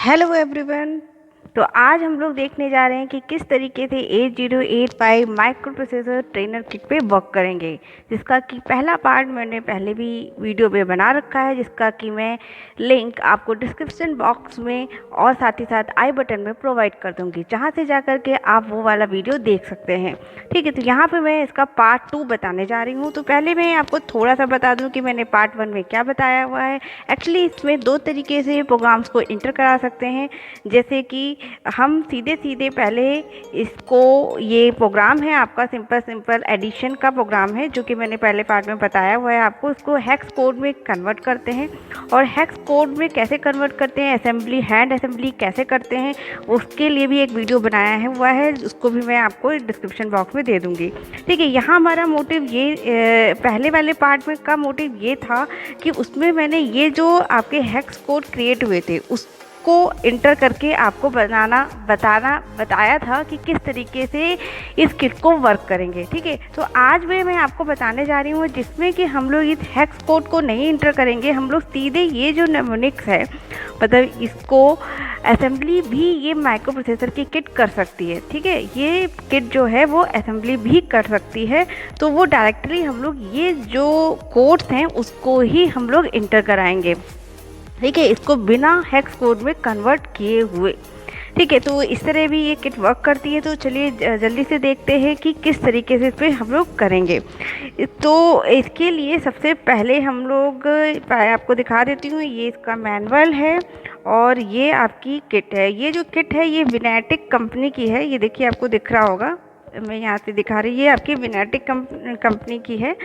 Hello everyone. तो आज हम लोग देखने जा रहे हैं कि किस तरीके से 8085 माइक्रो प्रोसेसर ट्रेनर किट पे वर्क करेंगे, जिसका कि पहला पार्ट मैंने पहले भी वीडियो में बना रखा है, जिसका कि मैं लिंक आपको डिस्क्रिप्शन बॉक्स में और साथ ही साथ आई बटन में प्रोवाइड कर दूंगी, जहां से जाकर के आप वो वाला वीडियो देख सकते हैं। ठीक है, तो यहाँ पे मैं इसका पार्ट 2 बताने जा रही हूँ। तो पहले मैं आपको थोड़ा सा बता दूँ कि मैंने पार्ट 1 में क्या बताया हुआ है। एक्चुअली इसमें दो तरीके से प्रोग्राम्स को इंटर करा सकते हैं, जैसे कि हम सीधे सीधे पहले इसको, ये प्रोग्राम है आपका सिंपल एडिशन का प्रोग्राम है, जो कि मैंने पहले पार्ट में बताया हुआ है आपको। इसको हेक्स कोड में कन्वर्ट करते हैं, और हेक्स कोड में कैसे कन्वर्ट करते हैं, असेंबली हैंड असेंबली कैसे करते हैं, उसके लिए भी एक वीडियो बनाया है हुआ है, उसको भी मैं आपको डिस्क्रिप्शन बॉक्स में दे दूँगी। ठीक है, यहाँ हमारा मोटिव ये पहले वाले पार्ट में का मोटिव ये था कि उसमें मैंने ये जो आपके हेक्स कोड क्रिएट हुए थे उसको इंटर करके आपको बताया था कि किस तरीके से इस किट को वर्क करेंगे। ठीक है, तो आज मैं आपको बताने जा रही हूँ जिसमें कि हम लोग इस हेक्स कोड को नहीं इंटर करेंगे, हम लोग सीधे ये जो नेमोनिक्स है, मतलब इसको असेंबली भी ये माइक्रो प्रोसेसर की किट कर सकती है। ठीक है, ये किट जो है वो असेंबली भी कर सकती है, तो वो डायरेक्टली हम लोग ये जो कोड्स हैं उसको ही हम लोग इंटर कराएंगे। ठीक है, इसको बिना हेक्स कोड में कन्वर्ट किए हुए। ठीक है, तो इस तरह भी ये किट वर्क करती है। तो चलिए जल्दी से देखते हैं कि किस तरीके से इस पर हम लोग करेंगे। तो इसके लिए सबसे पहले हम लोग आपको दिखा देती हूँ, ये इसका मैनुअल है और ये आपकी किट है। ये जो किट है ये विनेटिक कंपनी की है, ये देखिए आपको दिख रहा होगा, मैं यहाँ से दिखा रही, ये आपकी विनेटिक कंपनी की है।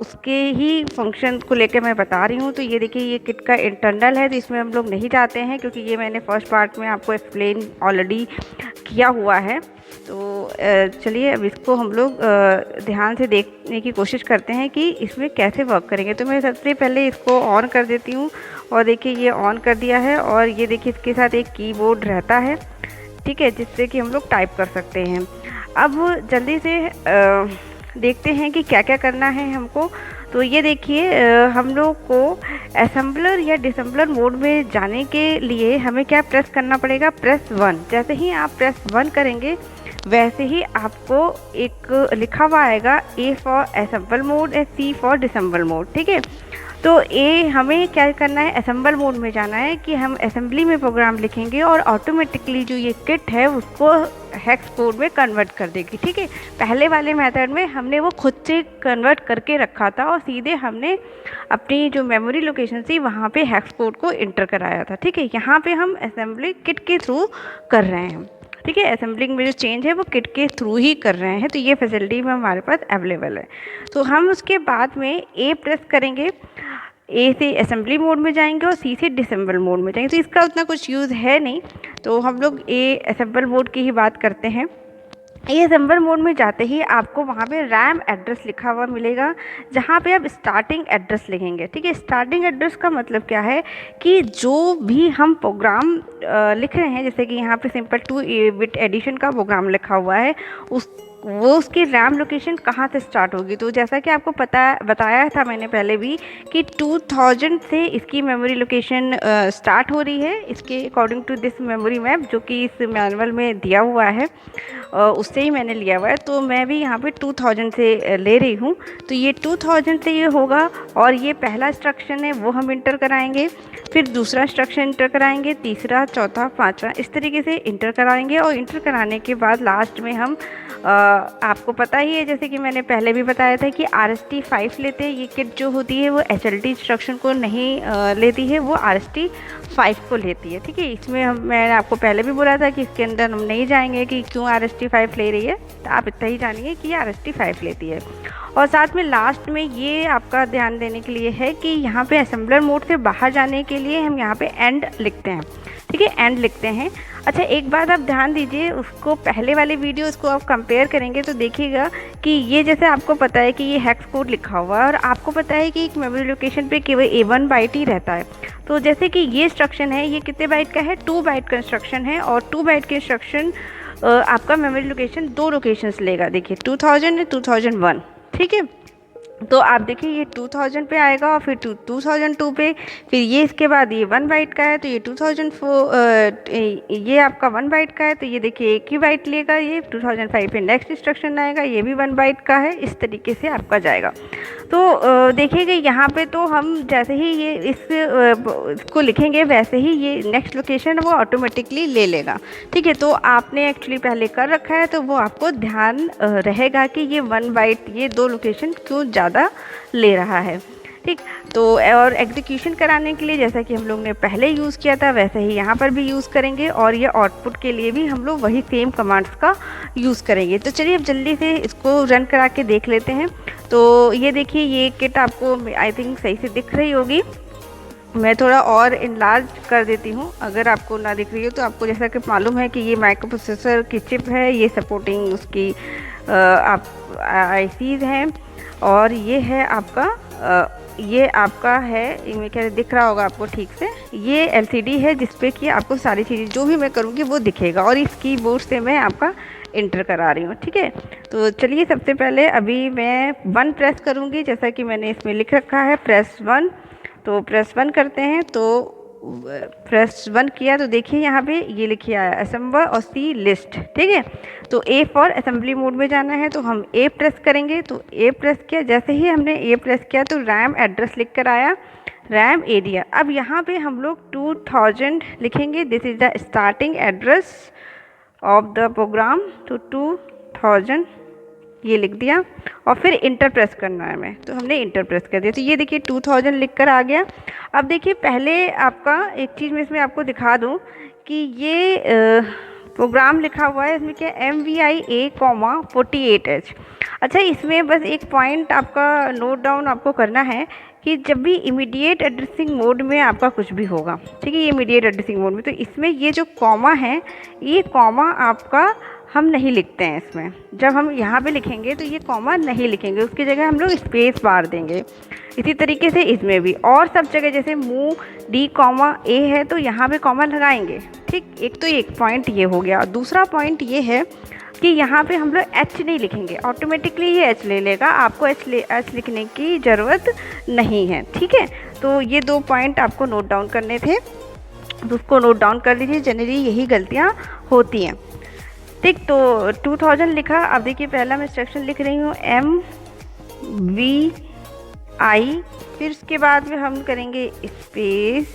उसके ही फंक्शन को लेकर मैं बता रही हूँ। तो ये देखिए ये किट का इंटरनल है, तो इसमें हम लोग नहीं जाते हैं क्योंकि ये मैंने फर्स्ट पार्ट में आपको एक्सप्लेन ऑलरेडी किया हुआ है। तो चलिए अब इसको हम लोग ध्यान से देखने की कोशिश करते हैं कि इसमें कैसे वर्क करेंगे। तो मैं सबसे पहले इसको ऑन कर देती हूँ, और देखिए ये ऑन कर दिया है, और ये देखिए इसके साथ एक कीबोर्ड रहता है। ठीक है, जिससे कि हम लोग टाइप कर सकते हैं। अब जल्दी से देखते हैं कि क्या क्या करना है हमको। तो ये देखिए हम लोग को असेंबलर या डिसेंबलर मोड में जाने के लिए हमें क्या प्रेस करना पड़ेगा, प्रेस 1। जैसे ही आप प्रेस 1 करेंगे वैसे ही आपको एक लिखा हुआ आएगा A फॉर असेंबल मोड और C फॉर डिसेंबल मोड। ठीक है, तो हमें क्या करना है, असेंबल मोड में जाना है कि हम असेंबली में प्रोग्राम लिखेंगे और ऑटोमेटिकली जो ये किट है उसको हेक्स कोड में कन्वर्ट कर देगी। ठीक है, पहले वाले मेथड में हमने वो खुद से कन्वर्ट करके रखा था और सीधे हमने अपनी जो मेमोरी लोकेशन थी वहाँ पे हेक्स कोड को इंटर कराया था। ठीक है, यहाँ पे हम असेंबली किट के थ्रू कर रहे हैं। ठीक है, असेंबलिंग में जो चेंज है वो किट के थ्रू ही कर रहे हैं, तो ये फैसिलिटी में हमारे पास अवेलेबल है। तो हम उसके बाद में ए प्रेस करेंगे, ए से असेंबली मोड में जाएंगे और सी से डिसेंबल मोड में जाएंगे। तो इसका उतना कुछ यूज़ है नहीं, तो हम लोग ए असेंबल मोड की ही बात करते हैं। ये असेंबल मोड में जाते ही आपको वहाँ पे रैम एड्रेस लिखा हुआ मिलेगा, जहाँ पे आप स्टार्टिंग एड्रेस लिखेंगे। ठीक है, स्टार्टिंग एड्रेस का मतलब क्या है कि जो भी हम प्रोग्राम लिख रहे हैं, जैसे कि यहाँ पे सिंपल 2 बिट एडिशन का प्रोग्राम लिखा हुआ है, उसकी रैम लोकेशन कहाँ से स्टार्ट होगी। तो जैसा कि आपको बताया था मैंने पहले भी कि 2000 से इसकी मेमोरी लोकेशन स्टार्ट हो रही है, इसके according to this memory map जो कि इस मैनुअल में दिया हुआ है, उससे ही मैंने लिया हुआ है। तो मैं भी यहाँ पे 2000 से ले रही हूँ। तो ये 2000 से ये होगा, और ये पहला इंस्ट्रक्शन है वो हम इंटर कराएंगे, फिर दूसरा इंस्ट्रक्शन इंटर कराएंगे, तीसरा, चौथा, पाँचवा, इस तरीके से इंटर कराएंगे। और इंटर कराने के बाद लास्ट में हम आपको पता ही है, जैसे कि मैंने पहले भी बताया था कि RST5 लेते हैं। ये किट जो होती है वो HLT इंस्ट्रक्शन को नहीं लेती है, वो RST5 को लेती है। ठीक है, इसमें मैंने आपको पहले भी बोला था कि इसके अंदर हम नहीं जाएंगे कि क्यों RST5 ले रही है, तो आप इतना ही जानिए कि RST5 लेती है। और साथ में लास्ट में ये आपका ध्यान देने के लिए है कि यहाँ पे असेंबलर मोड से बाहर जाने के लिए हम यहाँ पे एंड लिखते हैं। ठीक है, एंड लिखते हैं। अच्छा, एक बात आप ध्यान दीजिए, उसको पहले वाले वीडियो उसको आप कंपेयर करेंगे तो देखिएगा कि ये जैसे आपको पता है कि ये हेक्स कोड लिखा हुआ है और आपको पता है कि एक मेमोरी लोकेशन पे केवल A1 बाइट ही रहता है। तो जैसे कि ये इंस्ट्रक्शन है, ये कितने बाइट का है, 2 बाइट का इंस्ट्रक्शन है, और 2 बाइट के इंस्ट्रक्शन आपका मेमोरी लोकेशन 2 लोकेशंस लेगा। देखिए 2000 और 2001। ठीक है, तो आप देखिए ये 2000 पे आएगा और फिर 2002 पे, फिर ये इसके बाद ये 1 बाइट का है तो ये 2004 ये आपका 1 बाइट का है तो ये देखिए 1 ही बाइट लेगा। ये 2005 पे नेक्स्ट इंस्ट्रक्शन आएगा, ये भी 1 बाइट का है। इस तरीके से आपका जाएगा। तो देखिएगा यहाँ पे तो हम जैसे ही ये इसको लिखेंगे वैसे ही ये नेक्स्ट लोकेशन वो ऑटोमेटिकली ले लेगा। ठीक है, तो आपने एक्चुअली पहले कर रखा है तो वो आपको ध्यान रहेगा कि ये 1 बाइट ये 2 लोकेशन क्यों ज़्यादा ले रहा है। ठीक, तो और एग्जीक्यूशन कराने के लिए जैसा कि हम लोग ने पहले यूज़ किया था वैसे ही यहाँ पर भी यूज़ करेंगे और ये आउटपुट के लिए भी हम लोग वही सेम कमांड्स का यूज़ करेंगे। तो चलिए अब जल्दी से इसको रन करा के देख लेते हैं। तो ये देखिए ये किट आपको आई थिंक सही से दिख रही होगी। मैं थोड़ा और इनलार्ज कर देती हूँ, अगर आपको ना दिख रही हो तो। आपको जैसा कि मालूम है कि ये माइक्रो प्रोसेसर की चिप है, ये सपोर्टिंग उसकी आप आईसीज़ हैं और ये है आपका ये आपका है, इनमें क्या दिख रहा होगा आपको ठीक से, ये एलसीडी है जिसपे कि आपको सारी चीज़ें जो भी मैं करूँगी वो दिखेगा और इस कीबोर्ड से मैं आपका इंटर करा रही हूँ। ठीक है, तो चलिए सबसे पहले अभी मैं 1 प्रेस करूँगी जैसा कि मैंने इसमें लिख रखा है प्रेस 1। तो प्रेस 1 करते हैं तो प्रेस 1 किया तो देखिए यहाँ पे ये लिखिए आया असेंबल और सी लिस्ट। ठीक है, तो ए फॉर असेंबली मोड में जाना है तो हम ए प्रेस करेंगे। तो ए प्रेस किया, जैसे ही हमने ए प्रेस किया तो रैम एड्रेस लिख कर आया, रैम एरिया। अब यहाँ पे हम लोग 2000 लिखेंगे, this is the starting address of the program. तो 2000 ये लिख दिया और फिर इंटर प्रेस करना है हमें, तो हमने इंटर प्रेस कर दिया। तो ये देखिए 2000 लिख कर आ गया। अब देखिए पहले आपका एक चीज़ मैं इसमें आपको दिखा दूँ कि ये प्रोग्राम लिखा हुआ है इसमें क्या MVIA,48H। अच्छा, इसमें बस एक पॉइंट आपका नोट डाउन आपको करना है कि जब भी इमीडिएट एड्रेसिंग मोड में आपका कुछ भी होगा, ठीक है, ये इमीडिएट एड्रेसिंग मोड में, तो इसमें ये जो कॉमा है ये कॉमा आपका हम नहीं लिखते हैं इसमें। जब हम यहाँ पे लिखेंगे तो ये कॉमा नहीं लिखेंगे, उसकी जगह हम लोग स्पेस बार देंगे। इसी तरीके से इसमें भी, और सब जगह जैसे मूव डी कॉमा ए है तो यहाँ पे कॉमा लगाएंगे। ठीक, एक तो एक पॉइंट ये हो गया। दूसरा पॉइंट ये है कि यहाँ पे हम लोग एच नहीं लिखेंगे, ऑटोमेटिकली ये एच ले लेगा, आपको एच लिखने की ज़रूरत नहीं है। ठीक है, तो ये 2 पॉइंट आपको नोट डाउन करने थे, तो उसको नोट डाउन कर लीजिए। जनरली यही गलतियाँ होती हैं। ठीक, तो 2000 लिखा। अब देखिए पहला मैं इंस्ट्रक्शन लिख रही हूँ MVI, फिर उसके बाद में हम करेंगे स्पेस,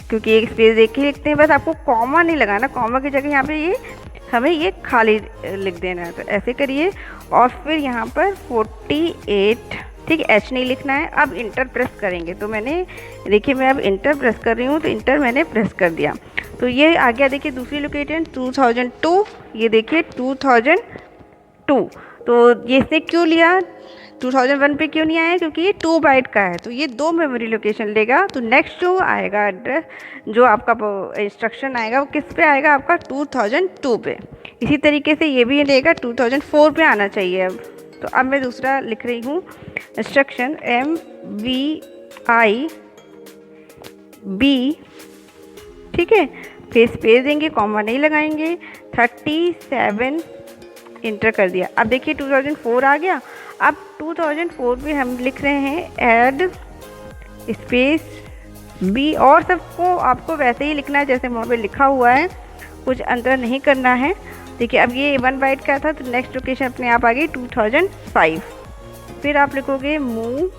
क्योंकि एक स्पेस देख के लिखते हैं, बस आपको कॉमा नहीं लगाना, कॉमा की जगह यहाँ पे ये हमें ये खाली लिख देना है। तो ऐसे करिए और फिर यहाँ पर 48, ठीक, एच नहीं लिखना है। अब इंटर प्रेस करेंगे, तो मैंने देखिए मैं अब इंटर प्रेस कर रही हूँ, तो इंटर मैंने प्रेस कर दिया। तो ये आ गया देखिए दूसरी लोकेशन 2002, ये देखिए 2002। तो ये इसने क्यों लिया, 2001 पे क्यों नहीं आया, क्योंकि ये 2 बाइट का है, तो ये 2 मेमोरी लोकेशन लेगा। तो नेक्स्ट जो आएगा एड्रेस, जो आपका इंस्ट्रक्शन आएगा वो किस पे आएगा, आपका 2002 पे। इसी तरीके से ये भी लेगा 2004 पे आना चाहिए अब। तो अब मैं दूसरा लिख रही हूँ इंस्ट्रक्शन MVIB, ठीक है, फिर स्पेस देंगे, कॉमा नहीं लगाएंगे, 37 इंटर कर दिया। अब देखिए 2004 आ गया। अब 2004 पे हम लिख रहे हैं ऐड स्पेस बी, और सबको आपको वैसे ही लिखना है जैसे वहाँ पे लिखा हुआ है, कुछ अंतर नहीं करना है। देखिए अब ये 1 बाइट का था तो नेक्स्ट लोकेशन अपने आप आ गई 2005। फिर आप लिखोगे मूव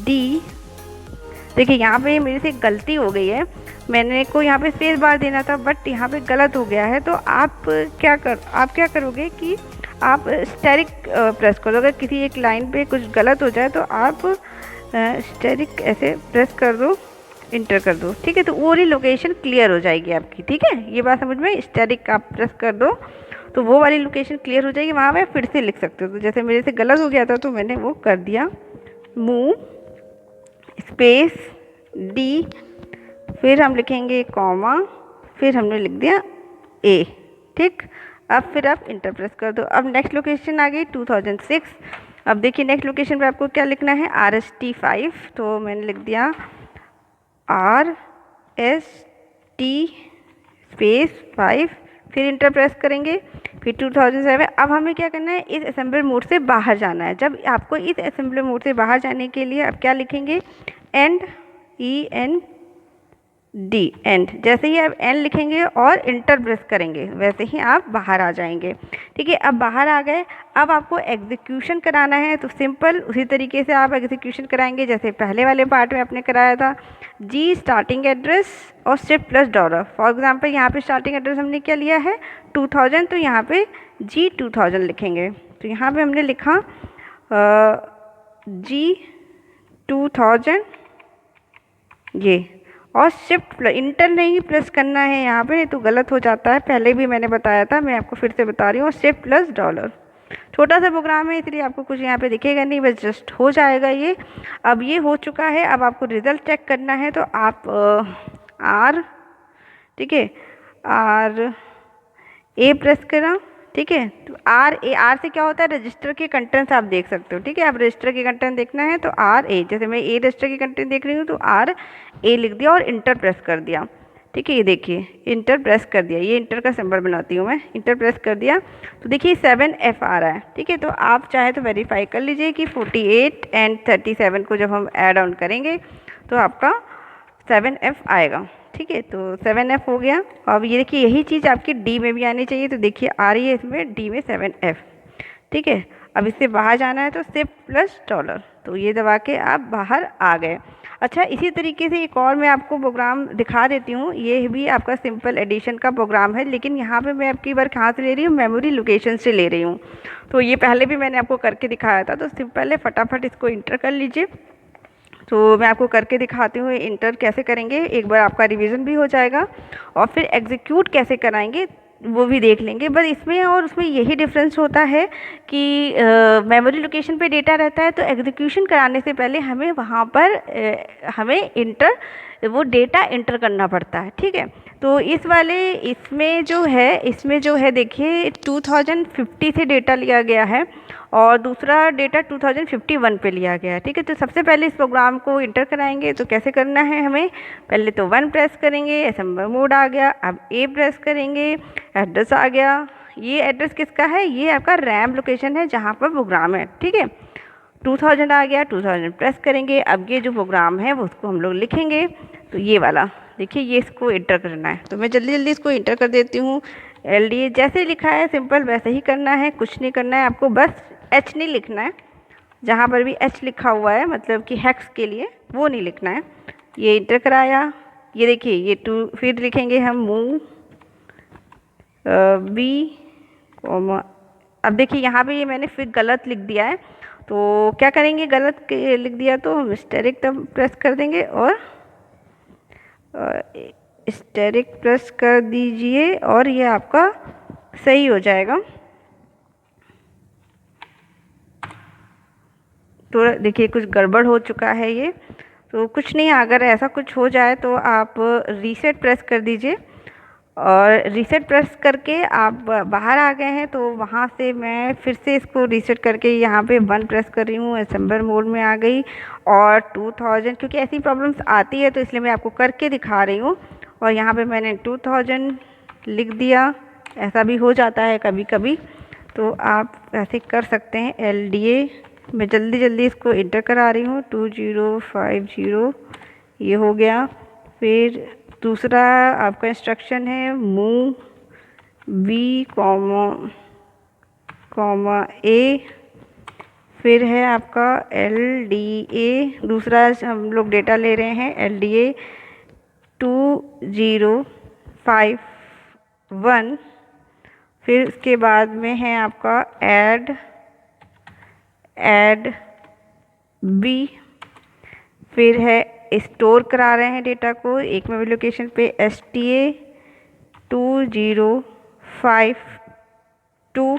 डी। देखिए यहाँ पे मेरे से गलती हो गई है, मैंने को यहाँ पे स्पेस बार देना था बट यहाँ पे गलत हो गया है। तो आप क्या करोगे कि आप स्टेरिक प्रेस कर दो। अगर किसी एक लाइन पे कुछ गलत हो जाए तो आप स्टेरिक ऐसे प्रेस कर दो, इंटर कर दो, ठीक है, तो वो वाली लोकेशन क्लियर हो जाएगी आपकी। ठीक है, ये बात समझ में, स्टेरिक आप प्रेस कर दो तो वो वाली लोकेशन क्लियर हो जाएगी, वहाँ पे फिर से लिख सकते हो। तो जैसे मेरे से गलत हो गया था तो मैंने वो कर दिया, मूव स्पेस डी, फिर हम लिखेंगे कॉमा, फिर हमने लिख दिया ए। ठीक, अब फिर आप इंटर प्रेस कर दो। अब नेक्स्ट लोकेशन आ गई 2006। अब देखिए नेक्स्ट लोकेशन पे आपको क्या लिखना है, RST5, तो मैंने लिख दिया RST स्पेस 5 फिर इंटर प्रेस करेंगे, फिर 2007। अब हमें क्या करना है, इस असेंबलर मोड से बाहर जाना है। जब आपको इस असेंबलर मोड से बाहर जाने के लिए आप क्या लिखेंगे, एंड, END, एंड। जैसे ही आप एंड लिखेंगे और इंटर प्रेस करेंगे वैसे ही आप बाहर आ जाएंगे। ठीक है, अब बाहर आ गए। अब आपको एग्जीक्यूशन कराना है तो सिंपल उसी तरीके से आप एग्जीक्यूशन कराएंगे जैसे पहले वाले पार्ट में आपने कराया था। जी स्टार्टिंग एड्रेस और shift plus dollar. For example यहाँ पे स्टार्टिंग एड्रेस हमने क्या लिया है 2000, तो यहाँ पे जी 2000 लिखेंगे। तो यहाँ पे हमने लिखा जी 2000 ये, और शिफ्ट प्लस, इंटर नहीं प्रेस करना है यहाँ पे, नहीं तो गलत हो जाता है, पहले भी मैंने बताया था, मैं आपको फिर से बता रही हूँ। शिफ्ट प्लस डॉलर, छोटा सा प्रोग्राम है इसलिए आपको कुछ यहाँ पे दिखेगा नहीं, बस जस्ट हो जाएगा ये। अब ये हो चुका है। अब आपको रिजल्ट चेक करना है तो आप आर, ठीक है, आर ए प्रेस करा। ठीक है, तो आर से क्या होता है, रजिस्टर के कंटेंट्स आप देख सकते हो। ठीक है, आप रजिस्टर के कंटेंट देखना है तो आर ए, जैसे मैं ए रजिस्टर के कंटेंट देख रही हूँ तो आर ए लिख दिया और इंटर प्रेस कर दिया। ठीक है, ये देखिए इंटर प्रेस कर दिया, ये इंटर का सिंबल बनाती हूँ मैं, इंटर प्रेस कर दिया तो देखिए 7F आ रहा है। ठीक है, तो आप चाहे तो वेरीफाई कर लीजिए कि 48 एंड 37 को जब हम ऐड ऑन करेंगे तो आपका 7F आएगा। ठीक है, तो 7F हो गया। अब ये देखिए यही चीज़ आपकी डी में भी आनी चाहिए, तो देखिए आ रही है इसमें डी में 7F। ठीक है, अब इससे बाहर जाना है तो शिफ्ट प्लस डॉलर, तो ये दबा के आप बाहर आ गए। अच्छा, इसी तरीके से एक और मैं आपको प्रोग्राम दिखा देती हूँ। ये भी आपका सिंपल एडिशन का प्रोग्राम है, लेकिन यहाँ पे मैं आपकी बार कहाँ से ले रही हूँ, मेमोरी लोकेशन से ले रही हूँ। तो ये पहले भी मैंने आपको करके दिखाया था, तो सिंपल है, फटाफट इसको इंटर कर लीजिए। तो मैं आपको करके दिखाती हूँ इंटर कैसे करेंगे, एक बार आपका रिवीजन भी हो जाएगा और फिर एग्जीक्यूट कैसे कराएंगे वो भी देख लेंगे। बस इसमें और उसमें यही डिफरेंस होता है कि मेमोरी लोकेशन पे डेटा रहता है तो एग्जीक्यूशन कराने से पहले हमें वहाँ पर हमें वो डेटा इंटर करना पड़ता है। ठीक है, तो इसमें जो है देखिए 2050 से डेटा लिया गया है और दूसरा डेटा 2051 पे लिया गया है। ठीक है, तो सबसे पहले इस प्रोग्राम को इंटर कराएंगे तो कैसे करना है, हमें पहले तो 1 प्रेस करेंगे, असेंबल मोड आ गया। अब ए प्रेस करेंगे, एड्रेस आ गया। ये एड्रेस किसका है, ये आपका रैम लोकेशन है जहाँ पर प्रोग्राम है। ठीक है, 2000 आ गया, 2000 प्रेस करेंगे। अब ये जो प्रोग्राम है वो उसको हम लोग लिखेंगे, तो ये वाला देखिए, ये इसको इंटर करना है। तो मैं जल्दी जल्दी इसको इंटर कर देती हूँ। LDA जैसे लिखा है सिंपल वैसे ही करना है, कुछ नहीं करना है आपको, बस H नहीं लिखना है। जहाँ पर भी H लिखा हुआ है मतलब कि हेक्स के लिए, वो नहीं लिखना है। ये इंटर कराया, ये देखिए ये 2, फिर लिखेंगे हम मूव बी, अब देखिए यहाँ पे ये मैंने फिर गलत लिख दिया है, तो क्या करेंगे, गलत लिख दिया तो हम स्टेरिक तब प्रेस कर देंगे और स्टेरिक प्रेस कर दीजिए और ये आपका सही हो जाएगा। तो देखिए कुछ गड़बड़ हो चुका है ये, तो कुछ नहीं, अगर ऐसा कुछ हो जाए तो आप रीसेट प्रेस कर दीजिए और रीसेट प्रेस करके आप बाहर आ गए हैं तो वहाँ से मैं फिर से इसको रीसेट करके यहाँ पे 1 प्रेस कर रही हूँ, असेंबलर मोड में आ गई और 2000, क्योंकि ऐसी प्रॉब्लम्स आती है तो इसलिए मैं आपको करके दिखा रही हूँ। और यहाँ पे मैंने 2000 लिख दिया, ऐसा भी हो जाता है कभी कभी, तो आप ऐसे कर सकते हैं। LDA मैं जल्दी जल्दी इसको इंटर करा रही हूँ, 2050 ये हो गया। फिर दूसरा आपका इंस्ट्रक्शन है मूव बी कॉमा ए, फिर है आपका LDA, दूसरा हम लोग डेटा ले रहे हैं LDA 2051, फिर उसके बाद में है आपका ऐड बी, फिर है स्टोर करा रहे हैं डेटा को एक मेमोरी लोकेशन पे STA 2052।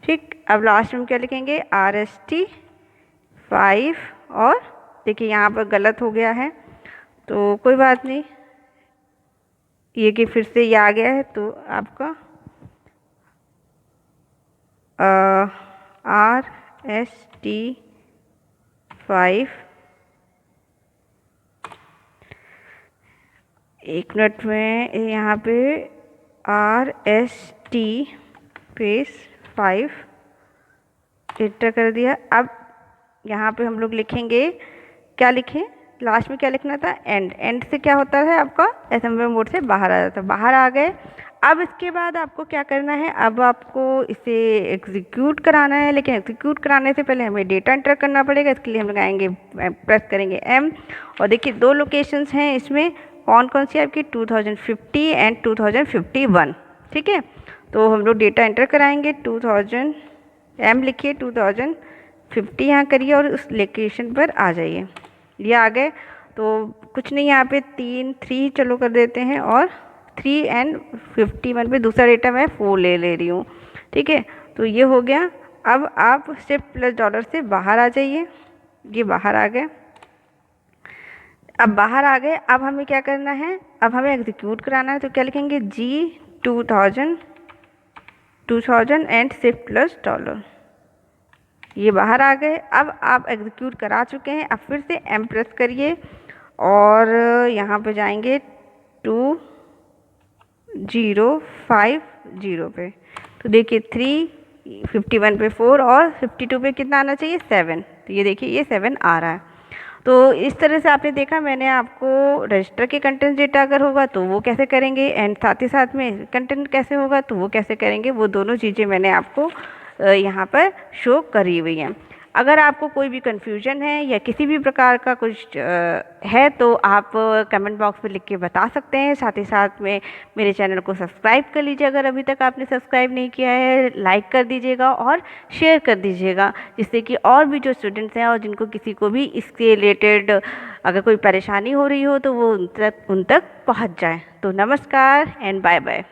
ठीक, अब लास्ट में क्या लिखेंगे RST 5, और देखिए यहाँ पर गलत हो गया है तो कोई बात नहीं, ये कि फिर से ये आ गया है तो आपका RST 5, एक मिनट में यहाँ पे RST स्पेस 5 एंटर कर दिया। अब यहाँ पे हम लोग लिखेंगे, क्या लिखें, लास्ट में क्या लिखना था, एंड। एंड से क्या होता है, आपका असेंबली मोड से बाहर आ जाता है। बाहर आ गए। अब इसके बाद आपको क्या करना है, अब आपको इसे एग्जीक्यूट कराना है, लेकिन एग्जीक्यूट कराने से पहले हमें डेटा एंटर करना पड़ेगा। इसके लिए हम लगाएंगे, प्रेस करेंगे M। और देखिए 2 लोकेशंस हैं इसमें, कौन कौन सी आपकी 2050 एंड 2051। ठीक है, तो हम लोग डेटा एंटर कराएंगे 2000, M लिखिए, 2050 यहाँ करिए और उस लोकेशन पर आ जाइए। ये आ गए तो कुछ नहीं, यहाँ पे 3 चलो कर देते हैं, और 3 एंड 51 पे दूसरा डेटा मैं 4 ले रही हूँ। ठीक है, तो ये हो गया। अब आप $+ से बाहर आ जाइए। ये बाहर आ गए। अब बाहर आ गए। अब हमें क्या करना है, अब हमें एग्जीक्यूट कराना है, तो क्या लिखेंगे, G 2000 एंड $+। ये बाहर आ गए। अब आप एग्जीक्यूट करा चुके हैं। अब फिर से M प्रेस करिए और यहाँ पे जाएंगे 2050 पे। तो देखिए 351 पे 4 और 52 पे कितना आना चाहिए, 7। तो ये देखिए ये 7 आ रहा है। तो इस तरह से आपने देखा, मैंने आपको रजिस्टर के कंटेंट डेटा अगर होगा तो वो कैसे करेंगे, एंड साथ ही साथ में कंटेंट कैसे होगा तो वो कैसे करेंगे, वो दोनों चीज़ें मैंने आपको यहाँ पर शो करी हुई हैं। अगर आपको कोई भी कन्फ्यूजन है या किसी भी प्रकार का कुछ है तो आप कमेंट बॉक्स में लिख के बता सकते हैं। साथ ही साथ में मेरे चैनल को सब्सक्राइब कर लीजिए अगर अभी तक आपने सब्सक्राइब नहीं किया है, लाइक कर दीजिएगा और शेयर कर दीजिएगा, जिससे कि और भी जो स्टूडेंट्स हैं और जिनको किसी को भी इसके रिलेटेड अगर कोई परेशानी हो रही हो तो वो उन तक पहुँच जाए। तो नमस्कार एंड बाय बाय।